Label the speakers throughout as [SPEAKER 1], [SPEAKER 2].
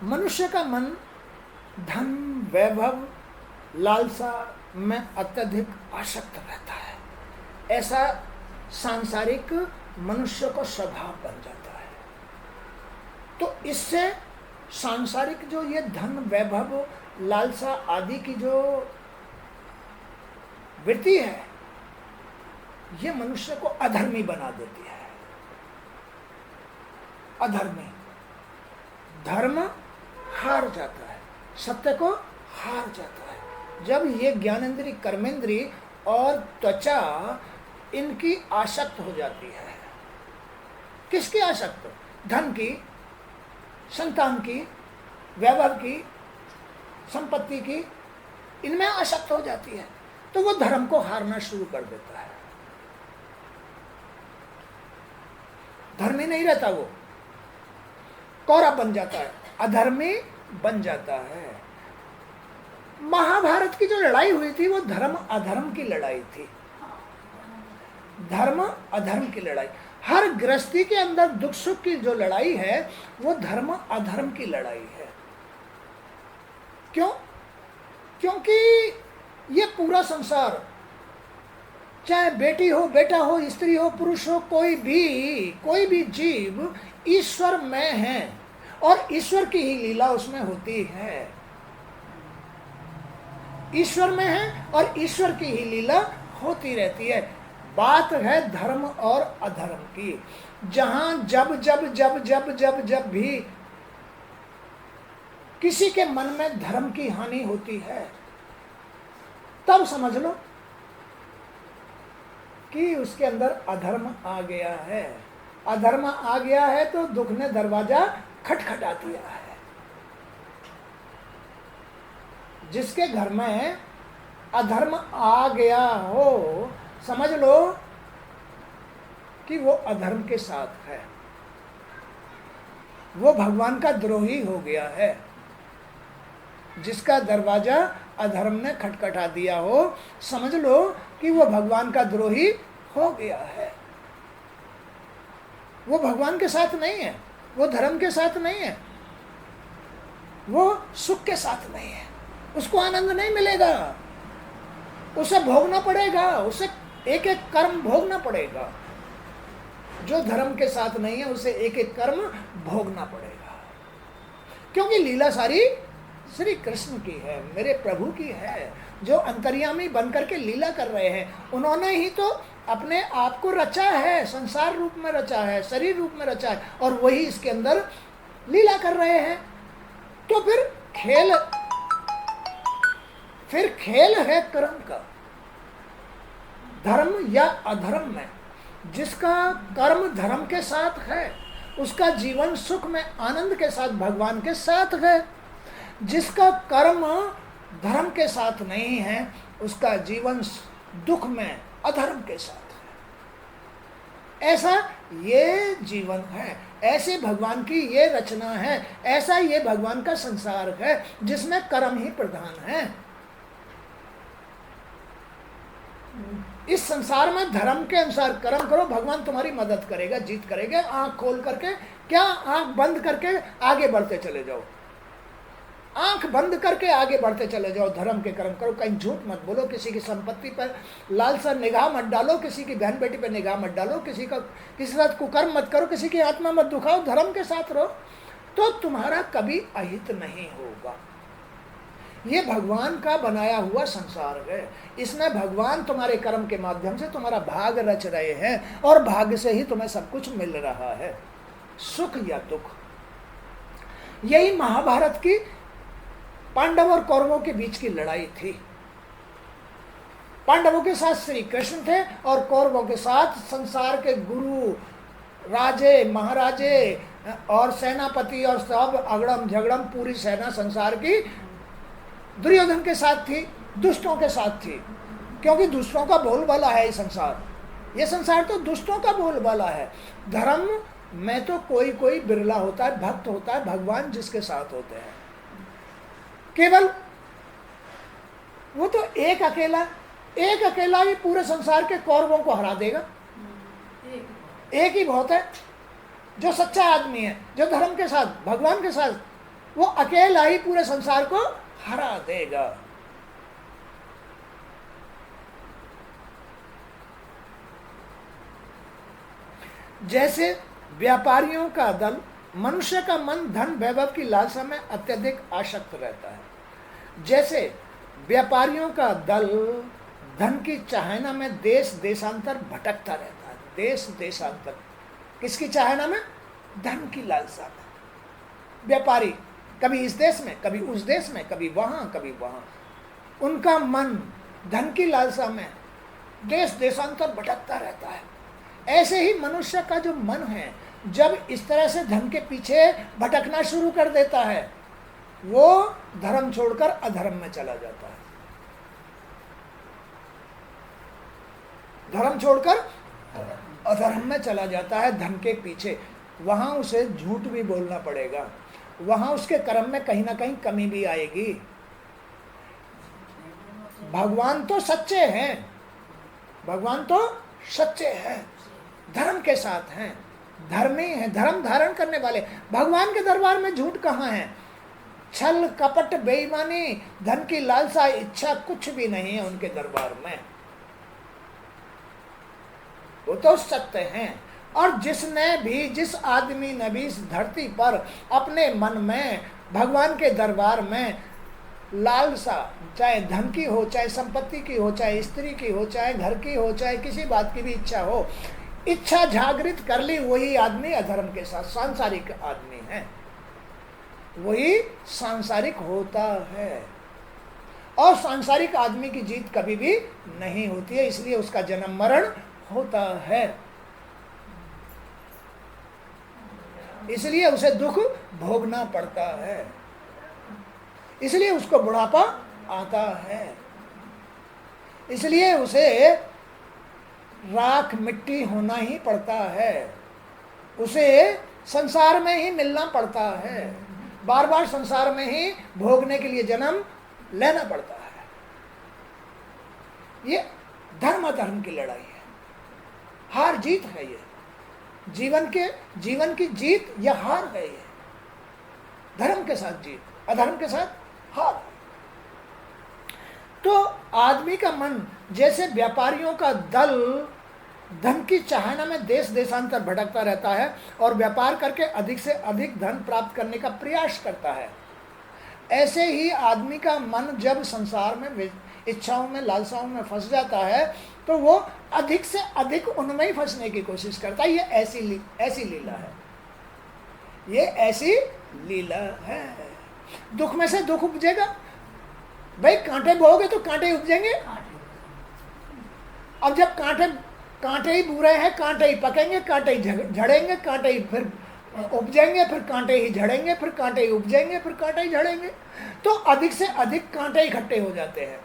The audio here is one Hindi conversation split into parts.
[SPEAKER 1] मनुष्य का मन धन, वैभव, लालसा में अत्यधिक आसक्त रहता है। ऐसा सांसारिक मनुष्य को स्वभाव बन जाता है। तो इससे सांसारिक जो ये धन, वैभव, लालसा आदि की जो वृत्ति है, ये मनुष्य को अधर्मी बना देती है। अधर्मी, धर्म हार जाता है, सत्य को हार जाता है। जब ये ज्ञानेंद्री, कर्मेंद्री और त्वचा इनकी आसक्त हो जाती है। किसकी आसक्त? धन की, संतान की, वैभव की, संपत्ति की, इनमें आसक्त हो जाती है, तो वो धर्म को हारना शुरू कर देता है। धर्मी नहीं रहता, वो कौरव बन जाता है, अधर्मी बन जाता है। महाभारत की जो लड़ाई हुई थी वो धर्म अधर्म की लड़ाई थी। धर्म अधर्म की लड़ाई। हर गृहस्थी के अंदर दुख सुख की जो लड़ाई है वो धर्म अधर्म की लड़ाई है। क्यों? क्योंकि ये पूरा संसार, चाहे बेटी हो, बेटा हो, स्त्री हो, पुरुष हो, कोई भी जीव ईश्वर में है और ईश्वर की ही लीला उसमें होती है। ईश्वर में है और ईश्वर की ही लीला होती रहती है। बात है धर्म और अधर्म की। जहां जब भी किसी के मन में धर्म की हानि होती है, तब समझ लो कि उसके अंदर अधर्म आ गया है। अधर्म आ गया है तो दुख ने दरवाजा खटखटा दिया है। जिसके घर में अधर्म आ गया हो, समझ लो कि वो अधर्म के साथ है, वो भगवान का द्रोही हो गया है। जिसका दरवाजा अधर्म ने खटखटा दिया हो, समझ लो कि वो भगवान का द्रोही हो गया है। वो भगवान के साथ नहीं है, वो धर्म के साथ नहीं है, वो सुख के साथ नहीं है। उसको आनंद नहीं मिलेगा, उसे भोगना पड़ेगा, उसे एक एक कर्म भोगना पड़ेगा। जो धर्म के साथ नहीं है उसे एक एक कर्म भोगना पड़ेगा। क्योंकि लीला सारी श्री कृष्ण की है, मेरे प्रभु की है, जो अंतर्यामी बनकर के लीला कर रहे हैं। उन्होंने ही तो अपने आप को रचा है, संसार रूप में रचा है, शरीर रूप में रचा है, और वही इसके अंदर लीला कर रहे हैं। तो फिर खेल है कर्म का। धर्म या अधर्म में जिसका कर्म धर्म के साथ है, उसका जीवन सुख में आनंद के साथ भगवान के साथ है। जिसका कर्म धर्म के साथ नहीं है, उसका जीवन दुख में अधर्म के साथ है। ऐसा ये जीवन है, ऐसे भगवान की ये रचना है, ऐसा ये भगवान का संसार है जिसमें कर्म ही प्रधान है। इस संसार में धर्म के अनुसार कर्म करो, भगवान तुम्हारी मदद करेगा, जीत करेगा। आंख खोल करके क्या, आंख बंद करके आगे बढ़ते चले जाओ, आंख बंद करके आगे बढ़ते चले जाओ, धर्म के कर्म करो। कहीं झूठ मत बोलो, किसी की संपत्ति पर लालसा निगाह मत डालो, किसी की बहन बेटी पर निगाह मत डालो, किसी के साथ कुकर्म मत करो, किसी की आत्मा मत दुखाओ, धर्म के साथ रहो, तो तुम्हारा कभी अहित नहीं होगा। ये भगवान का बनाया हुआ संसार है। इसमें भगवान तुम्हारे कर्म के माध्यम से तुम्हारा भाग रच रहे हैं, और भाग्य से ही तुम्हें सब कुछ मिल रहा है, सुख या दुख। यही महाभारत की पांडव और कौरवों के बीच की लड़ाई थी। पांडवों के साथ श्री कृष्ण थे और कौरवों के साथ संसार के गुरु, राजे, महाराजे और सेनापति और सब अगड़म झगड़म पूरी सेना संसार की दुर्योधन के साथ थी, दुष्टों के साथ थी। क्योंकि दुष्टों का बोलबाला है ये संसार, ये संसार तो दुष्टों का बोलबाला है। धर्म में तो कोई कोई बिरला होता है, भक्त होता है, भगवान जिसके साथ होते हैं। केवल वो तो एक अकेला ही पूरे संसार के कौरवों को हरा देगा। एक ही बहुत है जो सच्चा आदमी है, जो धर्म के साथ, भगवान के साथ वो अकेला ही पूरे संसार को हरा देगा। जैसे व्यापारियों का दल, मनुष्य का मन धन वैभव की लालसा में अत्यधिक आसक्त रहता है। जैसे व्यापारियों का दल धन की चाहना में देश देशांतर भटकता रहता है। देश देशांतर किसकी चाहना में? धन की लालसा में। व्यापारी कभी इस देश में, कभी उस देश में, कभी वहाँ कभी वहाँ, उनका मन धन की लालसा में देश देशांतर भटकता रहता है। ऐसे ही मनुष्य का जो मन है, जब इस तरह से धन के पीछे भटकना शुरू कर देता है, वो धर्म छोड़कर अधर्म में चला जाता है। धर्म छोड़कर अधर्म में चला जाता है धन के पीछे। वहां उसे झूठ भी बोलना पड़ेगा, वहां उसके कर्म में कहीं ना कहीं कमी भी आएगी। भगवान तो सच्चे हैं, भगवान तो सच्चे हैं, धर्म के साथ हैं, धर्मी हैं, धर्म धारण करने वाले। भगवान के दरबार में झूठ कहाँ है? छल कपट बेईमानी धन की लालसा इच्छा कुछ भी नहीं है उनके दरबार में। वो तो सत्य हैं। और जिसने भी, जिस आदमी ने भी इस धरती पर अपने मन में भगवान के दरबार में लालसा, चाहे धन की हो, चाहे संपत्ति की हो, चाहे स्त्री की हो, चाहे घर की हो, चाहे किसी बात की भी इच्छा हो, इच्छा जागृत कर ली, वही आदमी अधर्म के साथ सांसारिक आदमी है, वही सांसारिक होता है। और सांसारिक आदमी की जीत कभी भी नहीं होती है, इसलिए उसका जन्म मरण होता है, इसलिए उसे दुख भोगना पड़ता है, इसलिए उसको बुढ़ापा आता है, इसलिए उसे राख मिट्टी होना ही पड़ता है, उसे संसार में ही मिलना पड़ता है, बार बार संसार में ही भोगने के लिए जन्म लेना पड़ता है। ये धर्म अधर्म की लड़ाई है, हार जीत है। ये जीवन की जीत या हार है। ये धर्म के साथ जीत, अधर्म के साथ हार। तो आदमी का मन जैसे व्यापारियों का दल धन की चाहना में देश देशांतर भटकता रहता है और व्यापार करके अधिक से अधिक धन प्राप्त करने का प्रयास करता है, ऐसे ही आदमी का मन जब संसार में इच्छाओं में, लालसाओं में फंस जाता है, तो वो अधिक से अधिक उनमें ही फंसने की कोशिश करता है। ये ऐसी लीला है, ये ऐसी लीला है। दुख में से दुख उपजेगा। भाई कांटे बोओगे तो कांटे उपजेंगे। अब जब कांटे ही बुरे हैं, कांटे ही पकेंगे, कांटे ही झड़ेंगे, कांटे ही फिर उपजेंगे, फिर कांटे ही झड़ेंगे, फिर कांटे ही उपजेंगे, फिर कांटे ही झड़ेंगे। तो अधिक से अधिक कांटे इकट्ठे हो जाते हैं।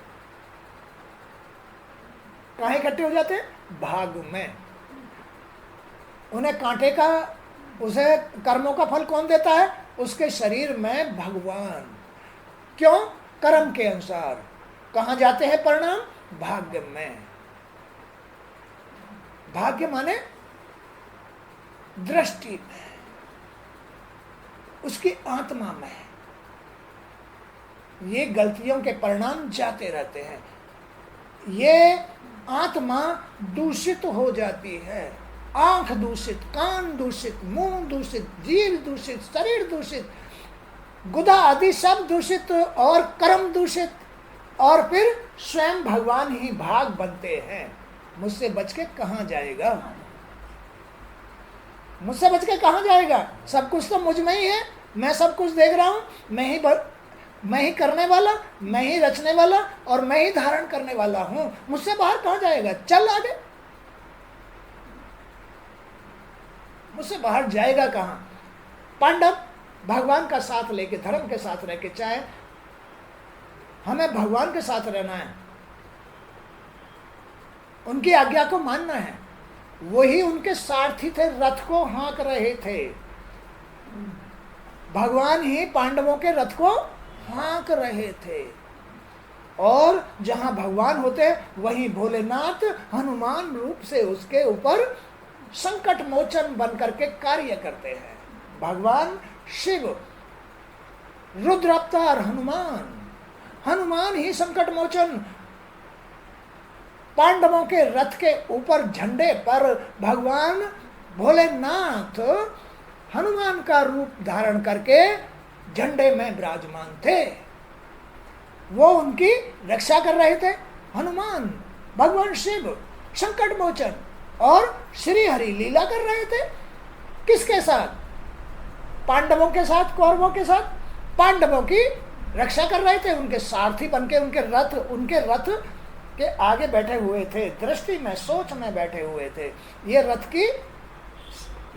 [SPEAKER 1] कहाँ इकट्ठे हो जाते हैं? भाग में। उन्हें कांटे का, उसे कर्मों का फल कौन देता है? उसके शरीर में भगवान। क्यों? कर्म के अनुसार। कहाँ जाते हैं परिणाम? भाग्य में। भाग्य माने दृष्टि में, उसकी आत्मा में ये गलतियों के परिणाम जाते रहते हैं। ये आत्मा दूषित हो जाती है। आंख दूषित, कान दूषित, मुंह दूषित, जीव दूषित, शरीर दूषित, गुदा आदि सब दूषित और कर्म दूषित, और फिर स्वयं भगवान ही भाग बनते हैं। मुझसे बच के कहाँ जाएगा? मुझसे बच के कहाँ जाएगा? सब कुछ तो मुझ में ही है, मैं सब कुछ देख रहा हूँ, मैं ही करने वाला, मैं ही रचने वाला और मैं ही धारण करने वाला हूँ। मुझसे बाहर कहाँ जाएगा? चल आगे। मुझसे बाहर जाएगा कहाँ? पांडव भगवान का साथ लेके, धर्म के साथ रह के, चाहे हमें भगवान के साथ रहना है, उनकी आज्ञा को मानना है, वही उनके सारथी थे, रथ को हाँक रहे थे। भगवान ही पांडवों के रथ को हाँक रहे थे। और जहां भगवान होते वहीं भोलेनाथ हनुमान रूप से उसके ऊपर संकट मोचन बन करके कार्य करते हैं। भगवान शिव रुद्र अवतार हनुमान, हनुमान ही संकट मोचन। पांडवों के रथ के ऊपर झंडे पर भगवान भोलेनाथ हनुमान का रूप धारण करके झंडे में विराजमान थे। वो उनकी रक्षा कर रहे थे। हनुमान भगवान शिव संकट मोचन और श्री हरि लीला कर रहे थे। किसके साथ? पांडवों के साथ, कौरवों के साथ। पांडवों की रक्षा कर रहे थे, उनके सारथी बनके उनके रथ के आगे बैठे हुए थे, दृष्टि में, सोच में बैठे हुए थे। ये रथ की,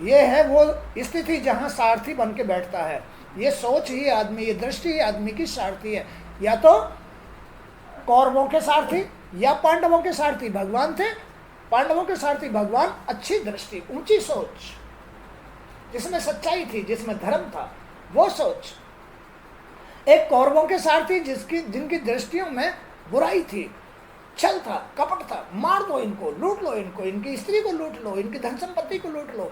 [SPEAKER 1] ये है वो स्थिति जहां सारथी बन के बैठता है। ये सोच ही आदमी, ये दृष्टि ही आदमी की सारथी है। या तो कौरवों के सारथी या पांडवों के सारथी भगवान थे। पांडवों के सारथी भगवान, अच्छी दृष्टि, ऊंची सोच, जिसमें सच्चाई थी, जिसमें धर्म था, वो सोच। एक कौरवों के सारथी जिनकी दृष्टियों में बुराई थी, छल था, कपट था, मार दो इनको, लूट लो इनको, इनकी स्त्री को लूट लो, इनकी धन संपत्ति को लूट लो।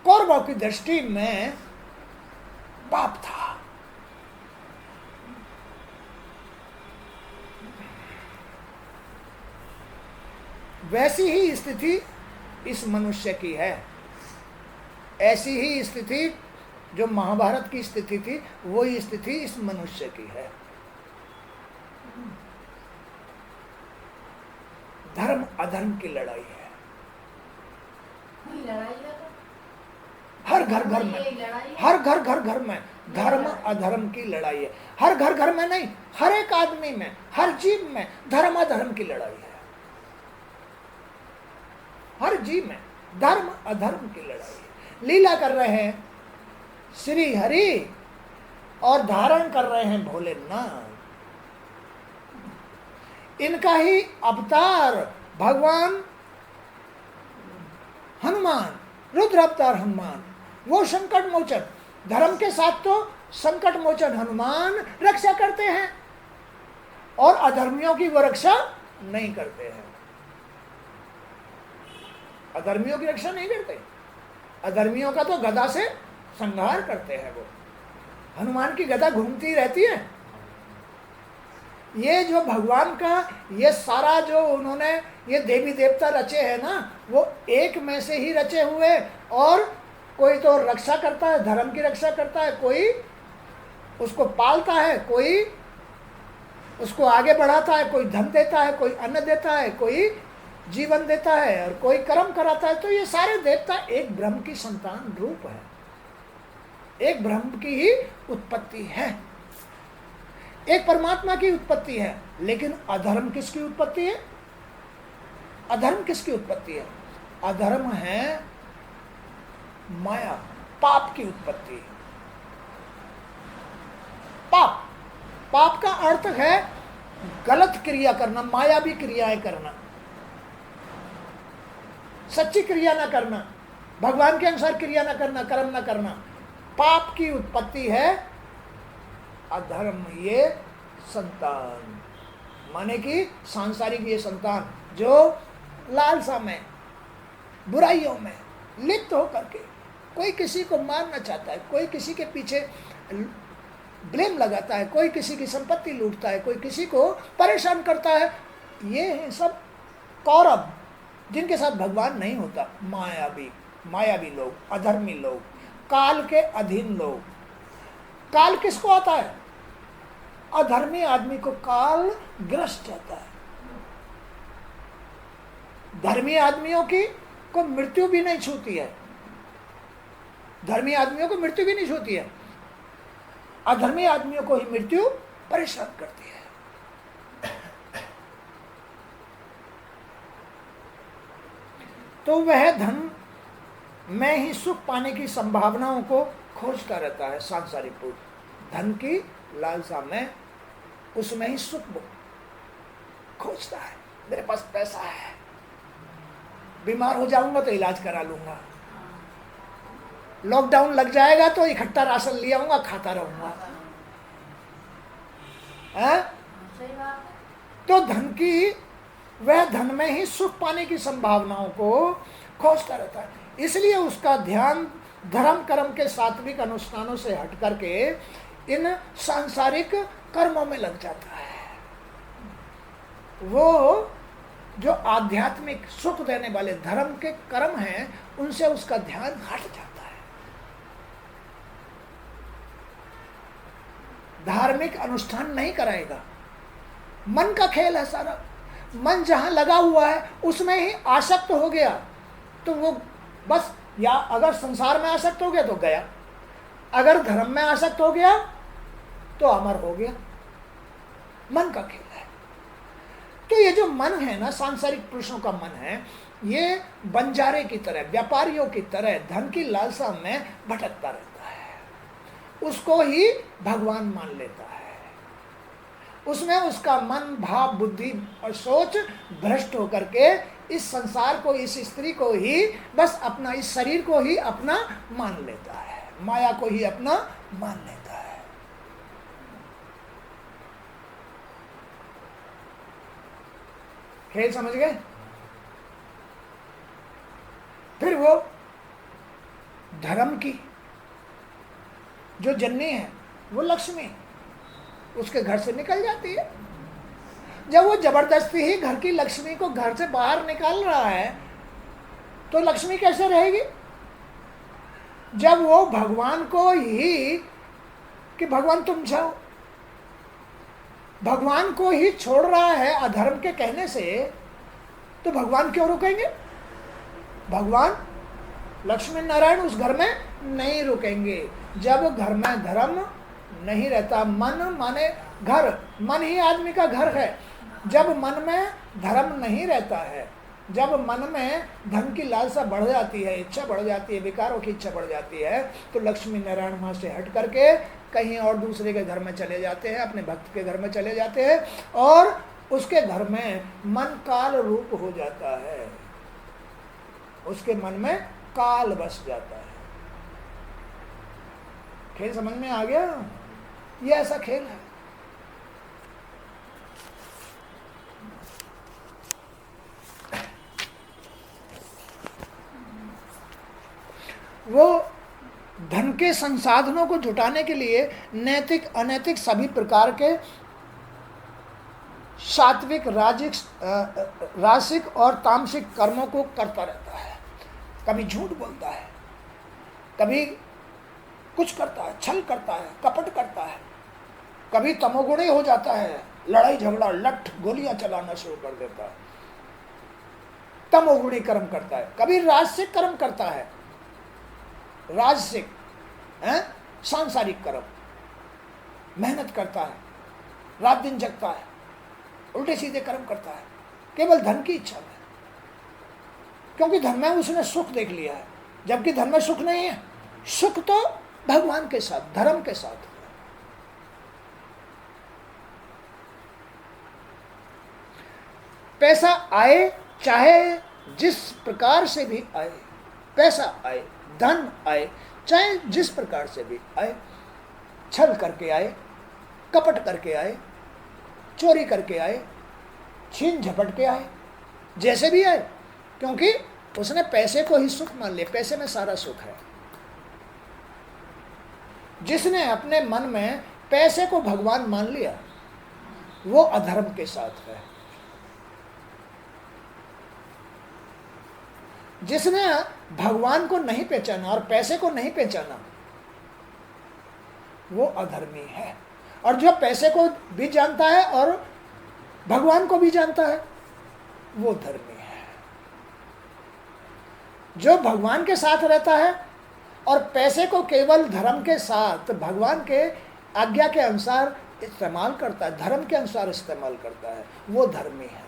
[SPEAKER 1] कौरवों की दृष्टि में पाप था। वैसी ही स्थिति इस मनुष्य की है। ऐसी ही स्थिति जो महाभारत की स्थिति थी, वही स्थिति इस मनुष्य की है। धर्म अधर्म की लड़ाई है। हर घर घर में, हर घर में धर्म अधर्म की लड़ाई है। हर घर में नहीं, हर एक आदमी में, हर जीव में धर्म अधर्म की लड़ाई है। हर जीव में धर्म अधर्म की लड़ाई है। लीला कर रहे हैं श्री हरि और धारण कर रहे हैं भोलेनाथ। इनका ही अवतार भगवान हनुमान, रुद्र अवतार हनुमान, वो संकट मोचन। धर्म के साथ तो संकट मोचन हनुमान रक्षा करते हैं और अधर्मियों की वो रक्षा नहीं करते हैं। अधर्मियों की रक्षा नहीं करते। अधर्मियों का तो गदा से संहार करते हैं। वो हनुमान की गदा घूमती रहती है। ये जो भगवान का ये सारा जो उन्होंने ये देवी देवता रचे हैं ना, वो एक में से ही रचे हुए। और कोई तो रक्षा करता है, धर्म की रक्षा करता है, कोई उसको पालता है, कोई उसको आगे बढ़ाता है, कोई धन देता है, कोई अन्न देता है, कोई जीवन देता है और कोई कर्म कराता है। तो ये सारे देवता एक ब्रह्म की संतान रूप है, एक ब्रह्म की ही उत्पत्ति है, एक परमात्मा की उत्पत्ति है। लेकिन अधर्म किसकी उत्पत्ति है? अधर्म किसकी उत्पत्ति है? अधर्म है माया, पाप की उत्पत्ति। पाप, पाप का अर्थ है गलत क्रिया करना, मायावी क्रियाएं करना, सच्ची क्रिया ना करना, भगवान के अनुसार क्रिया ना करना, कर्म ना करना। पाप की उत्पत्ति है अधर्म, ये संतान, माने कि सांसारिक ये संतान जो लालसा में, बुराइयों में लिप्त होकर के कोई किसी को मारना चाहता है, कोई किसी के पीछे ब्लेम लगाता है, कोई किसी की संपत्ति लूटता है, कोई किसी को परेशान करता है। ये हैं सब कौरव, जिनके साथ भगवान नहीं होता। मायावी लोग, अधर्मी लोग, काल के अधीन लोग। काल किसको आता है? अधर्मी आदमी को काल ग्रस्त आता है। धर्मी आदमियों की को मृत्यु भी नहीं छूती है, धर्मी आदमियों को मृत्यु भी नहीं छूती है। अधर्मी आदमियों को ही मृत्यु परेशान करती है। तो वह धन में ही सुख पाने की संभावनाओं को खोजता रहता है। सांसारिक पुरुष धन की लालसा में, उसमें ही सुख खोजता है। मेरे पास पैसा है, बीमार हो जाऊंगा तो इलाज करा लूंगा, लॉकडाउन लग जाएगा तो इकट्ठा राशन ले आऊंगा, खाता रहूंगा। तो धन की, वह धन में ही सुख पाने की संभावनाओं को खोजता रहता है। इसलिए उसका ध्यान धर्म कर्म के सात्विक अनुष्ठानों से हट करके इन सांसारिक कर्मों में लग जाता है। वो जो आध्यात्मिक सुख देने वाले धर्म के कर्म हैं उनसे उसका ध्यान हट जाता है। धार्मिक अनुष्ठान नहीं कराएगा, मन का खेल है सारा। मन जहां लगा हुआ है उसमें ही आसक्त हो गया तो वो बस, या अगर संसार में आसक्त हो गया तो गया, अगर धर्म में आसक्त हो गया तो अमर हो गया। मन का खेल है। तो ये जो मन है ना, सांसारिक पुरुषों का मन है, ये बंजारे की तरह, व्यापारियों की तरह धन की लालसा में भटकता रहता है। उसको ही भगवान मान लेता है। उसमें उसका मन, भाव, बुद्धि और सोच भ्रष्ट होकर के इस संसार को, इस स्त्री को ही बस अपना, इस शरीर को ही अपना मान लेता है, माया को ही अपना मान लेता है। खेल समझ गए? फिर वो धर्म की जो जननी है वो लक्ष्मी उसके घर से निकल जाती है। जब वो जबरदस्ती ही घर की लक्ष्मी को घर से बाहर निकाल रहा है तो लक्ष्मी कैसे रहेगी? जब वो भगवान को ही, कि भगवान तुम जाओ, भगवान को ही छोड़ रहा है अधर्म के कहने से, तो भगवान क्यों रुकेंगे? भगवान लक्ष्मी नारायण उस घर में नहीं रुकेंगे। जब घर में धर्म नहीं रहता, मन माने घर, मन ही आदमी का घर है। जब मन में धर्म नहीं रहता है, जब मन में धन की लालसा बढ़ जाती है, इच्छा बढ़ जाती है, विकारों की इच्छा बढ़ जाती है, तो लक्ष्मी नारायण वहाँ से हट करके कहीं और दूसरे के घर में चले जाते हैं, अपने भक्त के घर में चले जाते हैं और उसके घर में मन काल रूप हो जाता है। उसके मन में काल बस जाता है। खेल समझ में आ गया? ये ऐसा खेल है। वो धन के संसाधनों को जुटाने के लिए नैतिक अनैतिक सभी प्रकार के सात्विक, रासिक और तामसिक कर्मों को करता रहता है। कभी झूठ बोलता है, कभी कुछ करता है, छल करता है, कपट करता है, कभी तमोगुणी हो जाता है, लड़ाई झगड़ा, लठ गोलियां चलाना शुरू कर देता है, तमोगुणी कर्म करता है। कभी राजसिक कर्म करता है, राजसिक सांसारिक कर्म, मेहनत करता है, रात दिन जगता है, उल्टे सीधे कर्म करता है, केवल धन की इच्छा में, क्योंकि धन में उसने सुख देख लिया है, जबकि धन में सुख नहीं है। सुख तो भगवान के साथ, धर्म के साथ। पैसा आए, चाहे जिस प्रकार से भी आए, पैसा आए, धन आए, चाहे जिस प्रकार से भी आए, छल करके आए, कपट करके आए, चोरी करके आए, छीन झपट के आए, जैसे भी आए, क्योंकि उसने पैसे को ही सुख मान लिया। पैसे में सारा सुख है। जिसने अपने मन में पैसे को भगवान मान लिया वो अधर्म के साथ है। जिसने भगवान को नहीं पहचाना और पैसे को नहीं पहचाना वो अधर्मी है। और जो पैसे को भी जानता है और भगवान को भी जानता है वो धर्मी है। जो भगवान के साथ रहता है और पैसे को केवल धर्म के साथ, भगवान के आज्ञा के अनुसार इस्तेमाल करता है, धर्म के अनुसार इस्तेमाल करता है, वो धर्मी है।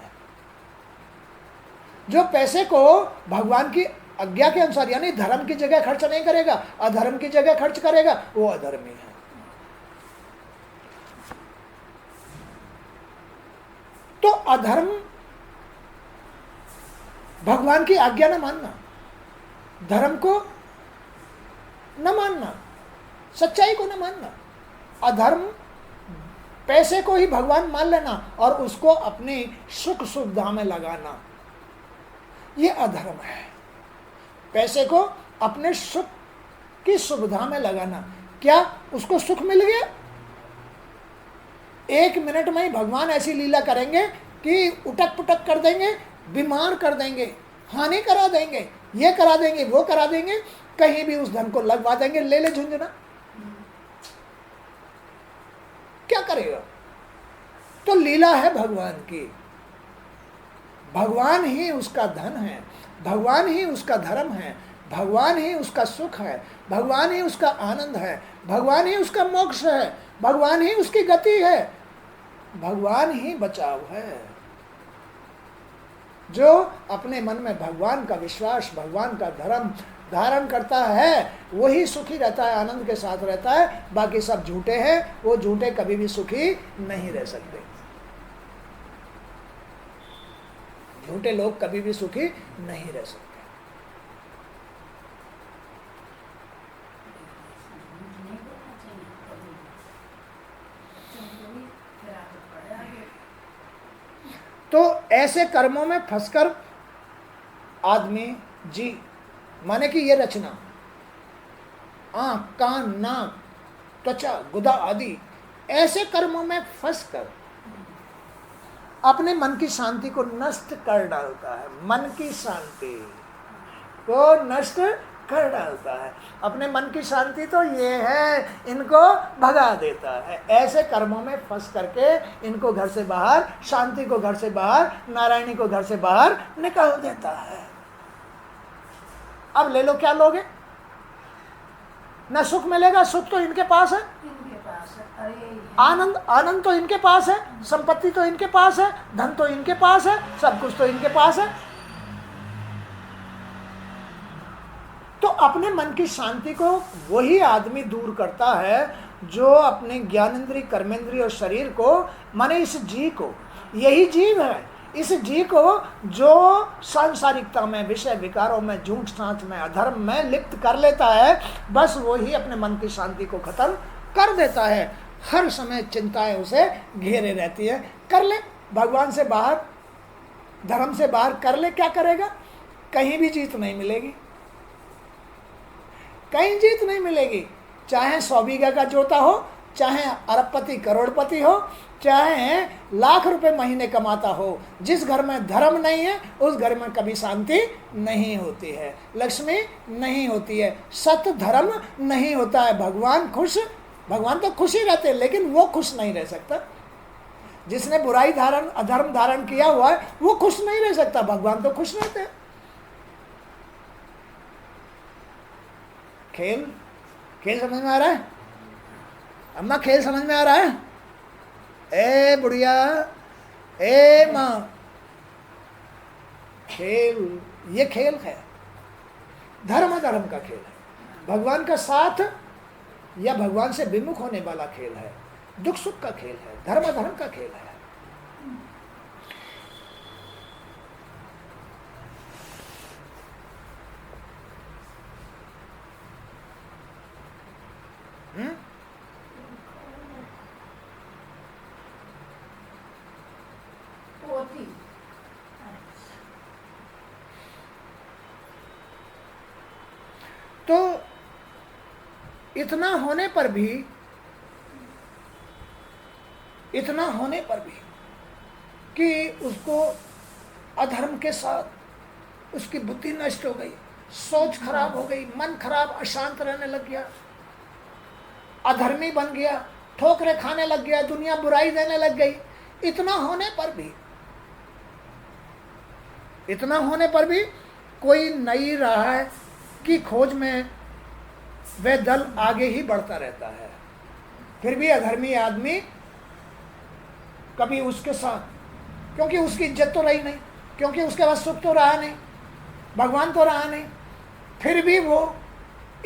[SPEAKER 1] जो पैसे को भगवान की आज्ञा के अनुसार यानी धर्म की जगह खर्च नहीं करेगा, अधर्म की जगह खर्च करेगा, वो अधर्मी है। तो अधर्म भगवान की आज्ञा न मानना, धर्म को न मानना, सच्चाई को न मानना, अधर्म पैसे को ही भगवान मान लेना और उसको अपनी सुख सुविधा में लगाना, ये अधर्म है। पैसे को अपने सुख की सुविधा में लगाना। क्या उसको सुख मिल गया? 1 मिनट में ही भगवान ऐसी लीला करेंगे कि उटक पुटक कर देंगे, बीमार कर देंगे, हानि करा देंगे, ये करा देंगे, वो करा देंगे, कहीं भी उस धन को लगवा देंगे, ले ले झुंझुना। क्या करेगा? तो लीला है भगवान की। भगवान ही उसका धन है, भगवान ही उसका धर्म है, भगवान ही उसका सुख है, भगवान ही उसका आनंद है, भगवान ही उसका मोक्ष है, भगवान ही उसकी गति है, भगवान ही बचाव है। जो अपने मन में भगवान का विश्वास, भगवान का धर्म धारण करता है, वही सुखी रहता है, आनंद के साथ रहता है। बाकी सब झूठे हैं, वो झूठे कभी भी सुखी नहीं रह सकते। झूठे लोग कभी भी सुखी नहीं रह सकते। तो ऐसे कर्मों में फंसकर आदमी जी, माने कि ये रचना, आंख, कान, नाक, त्वचा, गुदा आदि ऐसे कर्मों में फंसकर अपने मन की शांति को नष्ट कर डालता है। मन की शांति को नष्ट कर डालता है। अपने मन की शांति तो ये है, इनको भगा देता है। ऐसे कर्मों में फंस करके इनको घर से बाहर, शांति को घर से बाहर, नारायणी को घर से बाहर निकाल देता है। अब ले लो, क्या लोगे? ना सुख मिलेगा, सुख तो इनके पास है, आनंद आनंद तो इनके पास है, संपत्ति तो इनके पास है, धन तो इनके पास है, सब कुछ तो इनके पास है। तो अपने मन की शांति को वही आदमी दूर करता है जो अपने ज्ञानेंद्रिय, कर्मेंद्रिय और शरीर को, माने इस जी को, यही जीव है, इस जी को जो सांसारिकता में, विषय विकारों में, झूठ साँच में, अधर्म में लिप्त कर लेता है, बस वही अपने मन की शांति को खत्म कर देता है। हर समय चिंताएं उसे घेरे रहती है। कर ले, भगवान से बाहर, धर्म से बाहर कर ले, क्या करेगा? कहीं भी जीत नहीं मिलेगी, कहीं जीत नहीं मिलेगी। चाहे 100 बीघा का जोता हो, चाहे अरबपति करोड़पति हो, चाहे लाख रुपए महीने कमाता हो, जिस घर में धर्म नहीं है उस घर में कभी शांति नहीं होती है, लक्ष्मी नहीं होती है, सत्य धर्म नहीं होता है। भगवान खुश, भगवान तो खुश ही रहते हैं, लेकिन वो खुश नहीं रह सकता। जिसने बुराई धारण, अधर्म धारण किया हुआ है वो खुश नहीं रह सकता। भगवान तो खुश रहते हैं। खेल, खेल समझ में आ रहा है? अम्मा, खेल समझ में आ रहा है? ए बुढ़िया, ए माँ, खेल, ये खेल है, धर्म धर्म का खेल है, भगवान का साथ या भगवान से विमुख होने वाला खेल है, दुख सुख का खेल है, धर्म धर्म का खेल है। तो इतना होने पर भी, इतना होने पर भी कि उसको अधर्म के साथ उसकी बुद्धि नष्ट हो गई, सोच खराब हो गई, मन खराब, अशांत रहने लग गया, अधर्मी बन गया, ठोकरें खाने लग गया, दुनिया बुराई देने लग गई। इतना होने पर भी, इतना होने पर भी कोई नई राह की खोज में वह दल आगे ही बढ़ता रहता है। फिर भी अधर्मी आदमी कभी उसके साथ, क्योंकि उसकी इज्जत तो रही नहीं, क्योंकि उसके पास सुख तो रहा नहीं, भगवान तो रहा नहीं, फिर भी वो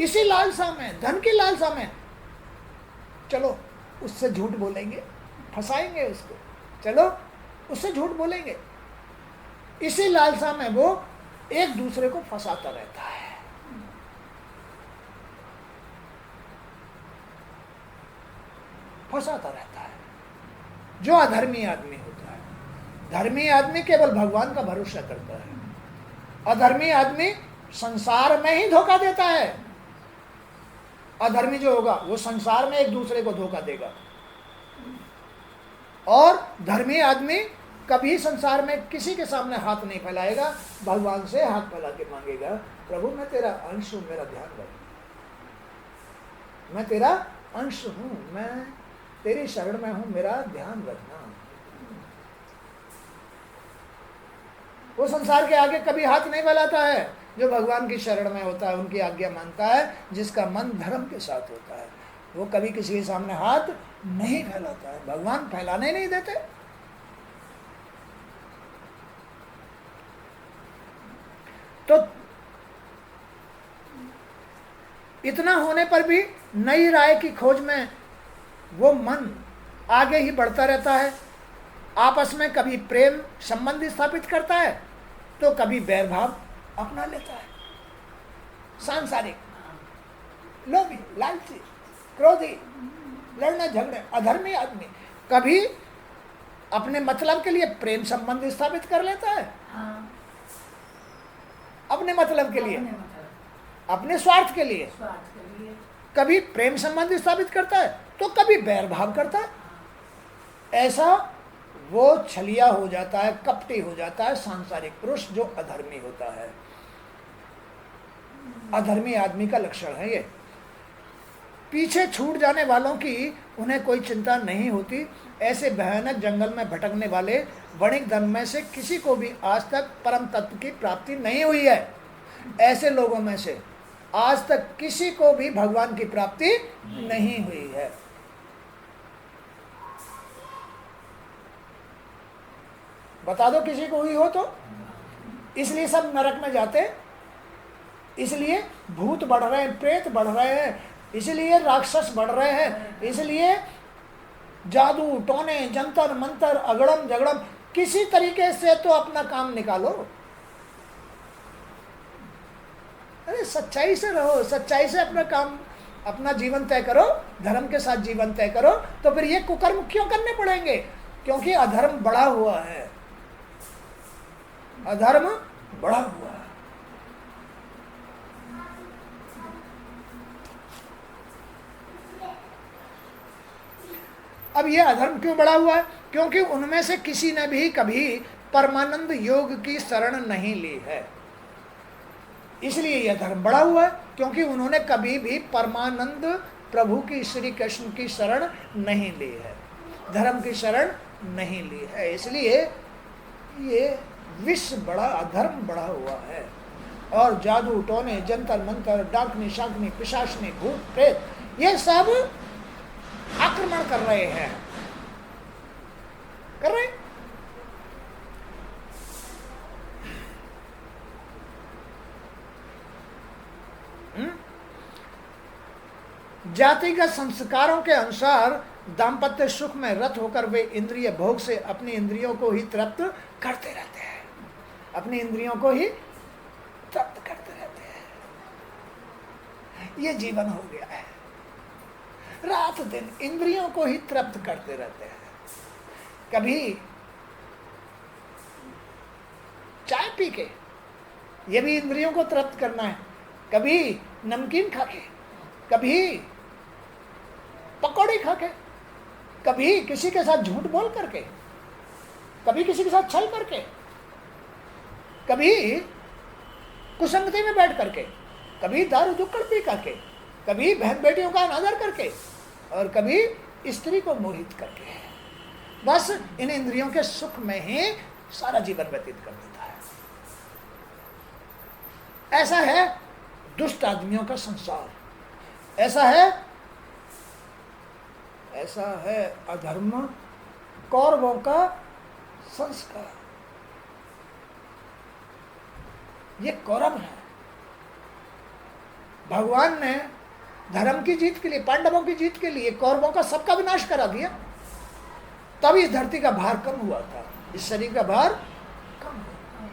[SPEAKER 1] इसी लालसा में, धन की लालसा में, चलो उससे झूठ बोलेंगे, फंसाएंगे उसको, चलो उससे झूठ बोलेंगे, इसी लालसा में वो एक दूसरे को फंसाता रहता है। फंसाता रहता है जो अधर्मी आदमी होता है। धर्मी आदमी केवल भगवान का भरोसा करता है, अधर्मी आदमी संसार में ही धोखा देता है। अधर्मी जो होगा वो संसार में एक दूसरे को धोखा देगा, और धर्मी आदमी कभी संसार में किसी के सामने हाथ नहीं फैलाएगा, भगवान से हाथ फैला के मांगेगा, प्रभु मैं तेरा अंश हूं, मेरा ध्यान रख, मैं तेरा अंश हूं, मैं तेरी शरण में हूं, मेरा ध्यान रखना। वो संसार के आगे कभी हाथ नहीं फैलाता है, जो भगवान की शरण में होता है, उनकी आज्ञा मानता है, जिसका मन धर्म के साथ होता है, वो कभी किसी के सामने हाथ नहीं फैलाता है। भगवान फैलाने नहीं देते। तो इतना होने पर भी नई राय की खोज में वो मन आगे ही बढ़ता रहता है। आपस में कभी प्रेम संबंध स्थापित करता है, तो कभी बैर भाव अपना लेता है। सांसारिक, लोभी, लालची, क्रोधी, लड़ने झगड़े, अधर्मी आदमी कभी अपने मतलब के लिए प्रेम संबंध स्थापित कर लेता है, अपने मतलब के लिए, अपने स्वार्थ के लिए कभी प्रेम संबंध स्थापित करता है, तो कभी बैर भाव करता है। ऐसा वो छलिया हो जाता है, कपटी हो जाता है सांसारिक पुरुष, जो अधर्मी होता है। अधर्मी आदमी का लक्षण है ये। पीछे छूट जाने वालों की उन्हें कोई चिंता नहीं होती। ऐसे भयानक जंगल में भटकने वाले वणिक धन में से किसी को भी आज तक परम तत्व की प्राप्ति नहीं हुई है। ऐसे लोगों में से आज तक किसी को भी भगवान की प्राप्ति नहीं हुई है। बता दो किसी को हुई हो तो। इसलिए सब नरक में जाते, इसलिए भूत बढ़ रहे हैं, प्रेत बढ़ रहे हैं, इसलिए राक्षस बढ़ रहे हैं, इसलिए जादू टोने जंतर मंतर अगड़म झगड़म, किसी तरीके से तो अपना काम निकालो। अरे सच्चाई से रहो, सच्चाई से अपना काम, अपना जीवन तय करो, धर्म के साथ जीवन तय करो। तो फिर ये कुकर्म क्यों करने पड़ेंगे? क्योंकि अधर्म बढ़ा हुआ है, अधर्म बढ़ा हुआ है। अब यह अधर्म क्यों बढ़ा हुआ है? क्योंकि उनमें से किसी ने भी कभी परमानंद योग की शरण नहीं ली है, इसलिए यह धर्म बढ़ा हुआ है। क्योंकि उन्होंने कभी भी परमानंद प्रभु की, श्री कृष्ण की शरण नहीं ली है, धर्म की शरण नहीं ली है, इसलिए ये विश्व बड़ा, अधर्म बढ़ा हुआ है। और जादू टोने जंतर मंतर डाकनी शाकनी पिशाचनी भूत प्रेत, ये सब आक्रमण कर रहे हैं, कर रहे हैं। जातिगत संस्कारों के अनुसार दाम्पत्य सुख में रत होकर वे इंद्रिय भोग से अपनी इंद्रियों को ही तृप्त करते रहते हैं, अपनी इंद्रियों को ही तृप्त करते रहते हैं। ये जीवन हो गया है, रात दिन इंद्रियों को ही तृप्त करते रहते हैं। कभी चाय पी के, ये भी इंद्रियों को तृप्त करना है, कभी नमकीन खा के, कभी पकौड़े खा के, कभी किसी के साथ झूठ बोल करके, कभी किसी के साथ छल करके, कभी कुसंगति में बैठ करके, कभी दारू दुक्कड़ पी करके, कभी बहन बेटियों का अनादर करके, और कभी स्त्री को मोहित करके। बस इन इंद्रियों के सुख में ही सारा जीवन व्यतीत कर देता है। ऐसा है दुष्ट आदमियों का संसार, ऐसा है अधर्म कौरवों का संस्कार। ये कौरव है। भगवान ने धर्म की जीत के लिए, पांडवों की जीत के लिए कौरवों का सबका विनाश करा दिया, तब इस धरती का भार कम हुआ था, इस शरीर का भार कम हुआ।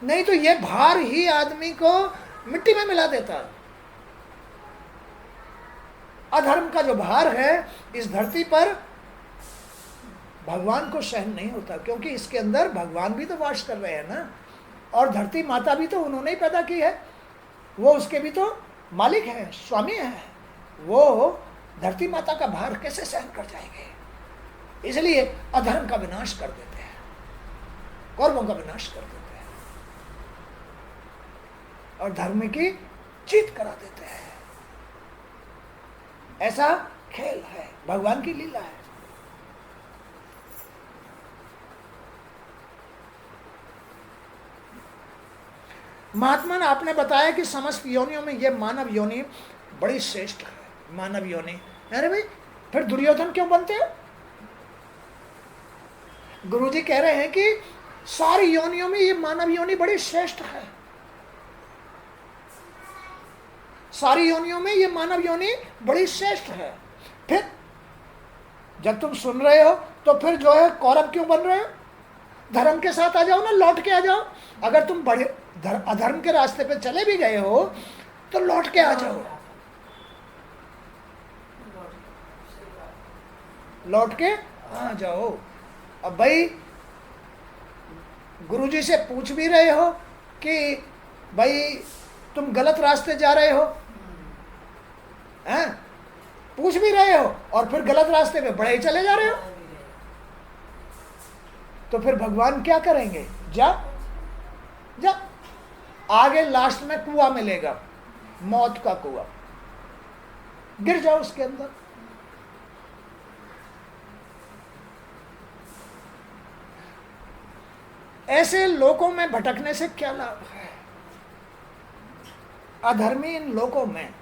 [SPEAKER 1] नहीं तो ये भार ही आदमी को मिट्टी में मिला देता है। अधर्म का जो भार है इस धरती पर भगवान को सहन नहीं होता, क्योंकि इसके अंदर भगवान भी तो वास कर रहे हैं ना, और धरती माता भी तो उन्होंने ही पैदा की है, वो उसके भी तो मालिक है, स्वामी है, वो धरती माता का भार कैसे सहन कर जाएंगे? इसलिए अधर्म का विनाश कर देते हैं, कौरवों का विनाश कर देते हैं और धर्म की जीत करा देते हैं। ऐसा खेल है, भगवान की लीला है। महात्मा ने आपने बताया कि समस्त योनियों में यह मानव योनि बड़ी श्रेष्ठ है। मानव योनि, अरे भाई फिर दुर्योधन क्यों बनते हो? गुरुजी कह रहे हैं कि सारी योनियों में ये मानव योनि बड़ी श्रेष्ठ है। सारी योनियों में ये मानव योनि बड़ी श्रेष्ठ है। फिर जब तुम सुन रहे हो तो फिर जो है कौरव क्यों बन रहे हो? धर्म के साथ आ जाओ ना, लौट के आ जाओ। अगर तुम बड़े अधर्म के रास्ते पे चले भी गए हो तो लौट के आ जाओ, लौट के आ जाओ। अब भाई गुरुजी से पूछ भी रहे हो कि भाई तुम गलत रास्ते जा रहे हो, हैं? पूछ भी रहे हो और फिर गलत रास्ते पे बढ़े चले जा रहे हो, तो फिर भगवान क्या करेंगे? जा जा, आगे लास्ट में कुआं मिलेगा, मौत का कुआं, गिर जाओ उसके अंदर। ऐसे लोकों में भटकने से क्या लाभ है? अधर्मी इन लोकों में,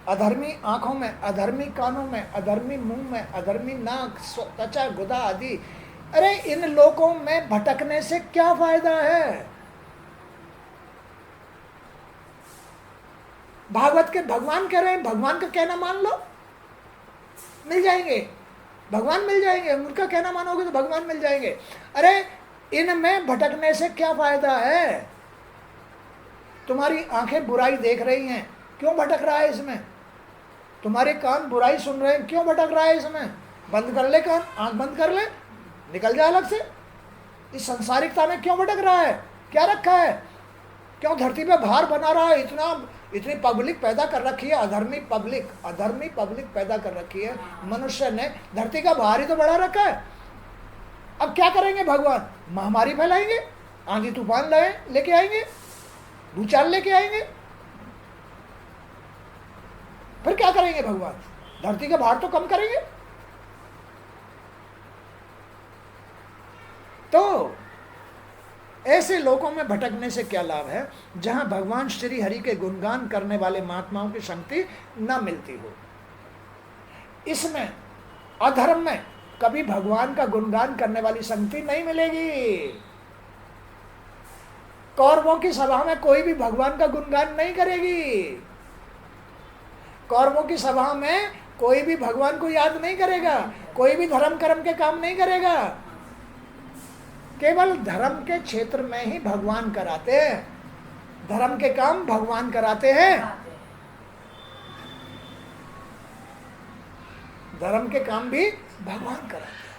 [SPEAKER 1] अधर्मी आंखों में, अधर्मी कानों में, अधर्मी मुंह में, अधर्मी नाक, त्वचा, गुदा आदि, अरे इन लोकों में भटकने से क्या फायदा है? भागवत के भगवान कह रहे हैं, भगवान का कहना मान लो, मिल जाएंगे, भगवान मिल जाएंगे। उनका कहना मानोगे तो भगवान मिल जाएंगे। अरे इनमें भटकने से क्या फायदा है? तुम्हारी आंखें बुराई देख रही हैं, क्यों भटक रहा है इसमें? तुम्हारे कान बुराई सुन रहे हैं, क्यों भटक रहा है इसमें? बंद कर ले कान, आंख बंद कर ले, निकल जा अलग से। इस संसारिकता में क्यों भटक रहा है? क्या रखा है? क्यों धरती पे भार बना रहा है? इतनी पब्लिक पैदा कर रखी है, अधर्मी पब्लिक पैदा कर रखी है मनुष्य ने, धरती का भार ही तो बढ़ा रखा है। अब क्या करेंगे भगवान? महामारी फैलाएंगे, आंधी तूफान लेके आएंगे, भूचाल लेके आएंगे, फिर क्या करेंगे भगवान? धरती का भार तो कम करेंगे। तो ऐसे लोगों में भटकने से क्या लाभ है जहां भगवान श्री हरि के गुणगान करने वाले महात्माओं की संगति न मिलती हो। इसमें अधर्म में कभी भगवान का गुणगान करने वाली संगति नहीं मिलेगी। कौरवों की सभा में कोई भी भगवान का गुणगान नहीं करेगी। कौरवों की सभा में कोई भी भगवान को याद नहीं करेगा, कोई भी धर्म कर्म के काम नहीं करेगा। केवल धर्म के क्षेत्र में ही भगवान कराते हैं, धर्म के काम भगवान कराते हैं, धर्म के काम भी भगवान कराते हैं।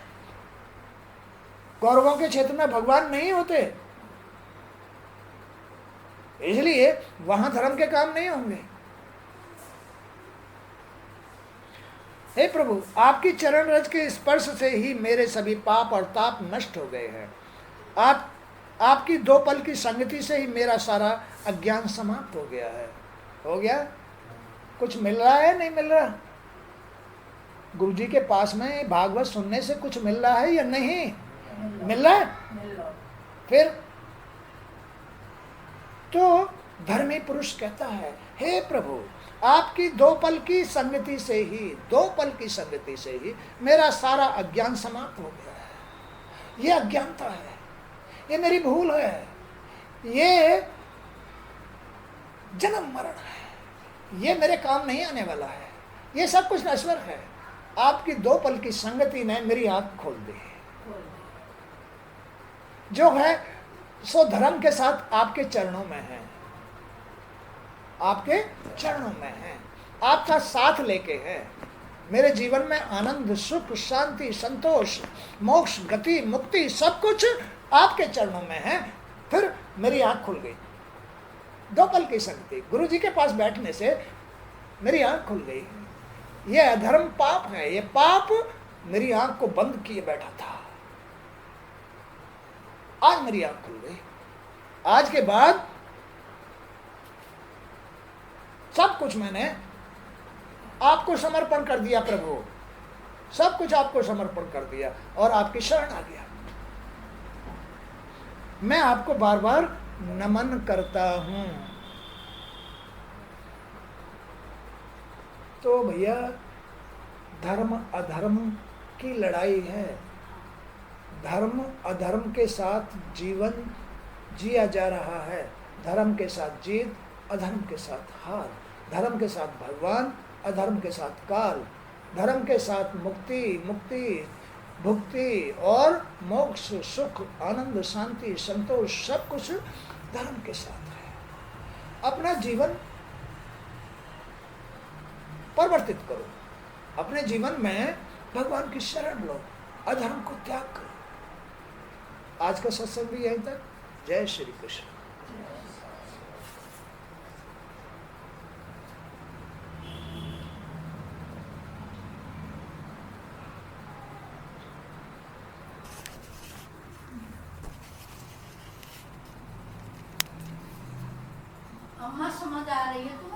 [SPEAKER 1] कौरवों के क्षेत्र में भगवान नहीं होते, इसलिए वहां धर्म के काम नहीं होंगे। हे प्रभु, आपकी चरण रज के स्पर्श से ही मेरे सभी पाप और ताप नष्ट हो गए हैं। आपकी दो पल की संगति से ही मेरा सारा अज्ञान समाप्त हो गया है। हो गया? कुछ मिल रहा है? नहीं मिल रहा? गुरुजी के पास में भागवत सुनने से कुछ मिल रहा है या नहीं? मिल रहा है? फिर तो धर्मी पुरुष कहता है, हे प्रभु, आपकी दो पल की संगति से ही मेरा सारा अज्ञान समाप्त हो गया है। ये अज्ञानता है, ये मेरी भूल है, ये जन्म मरण है, ये मेरे काम नहीं आने वाला है, ये सब कुछ नश्वर है। आपकी दो पल की संगति ने मेरी आंख खोल दी। जो है सो धर्म के साथ आपके चरणों में है, आपके चरणों में है, आपका साथ लेके है। मेरे जीवन में आनंद, सुख, शांति, संतोष, मोक्ष, गति, मुक्ति सब कुछ आपके चरणों में है। फिर मेरी आंख खुल गई। दो पल की संगति, गुरु जी के पास बैठने से मेरी आंख खुल गई। ये अधर्म पाप है, ये पाप मेरी आंख को बंद किए बैठा था, आज मेरी आंख खुल गई। आज के बाद सब कुछ मैंने आपको समर्पण कर दिया प्रभु, सब कुछ आपको समर्पण कर दिया और आपकी शरण आ गया। मैं आपको बार बार नमन करता हूं। तो भैया धर्म अधर्म की लड़ाई है। धर्म अधर्म के साथ जीवन जिया जा रहा है। धर्म के साथ जीत, अधर्म के साथ हार। धर्म के साथ भगवान, अधर्म के साथ काल। धर्म के साथ मुक्ति, मुक्ति, भुक्ति और मोक्ष, सुख, आनंद, शांति, संतोष, सब कुछ धर्म के साथ है। अपना जीवन परिवर्तित करो, अपने जीवन में भगवान की शरण लो, अधर्म को त्याग करो। आज का सत्संग भी यहीं तक। जय श्री कृष्ण।
[SPEAKER 2] अम्मा समझ आ रही है तुम्हें?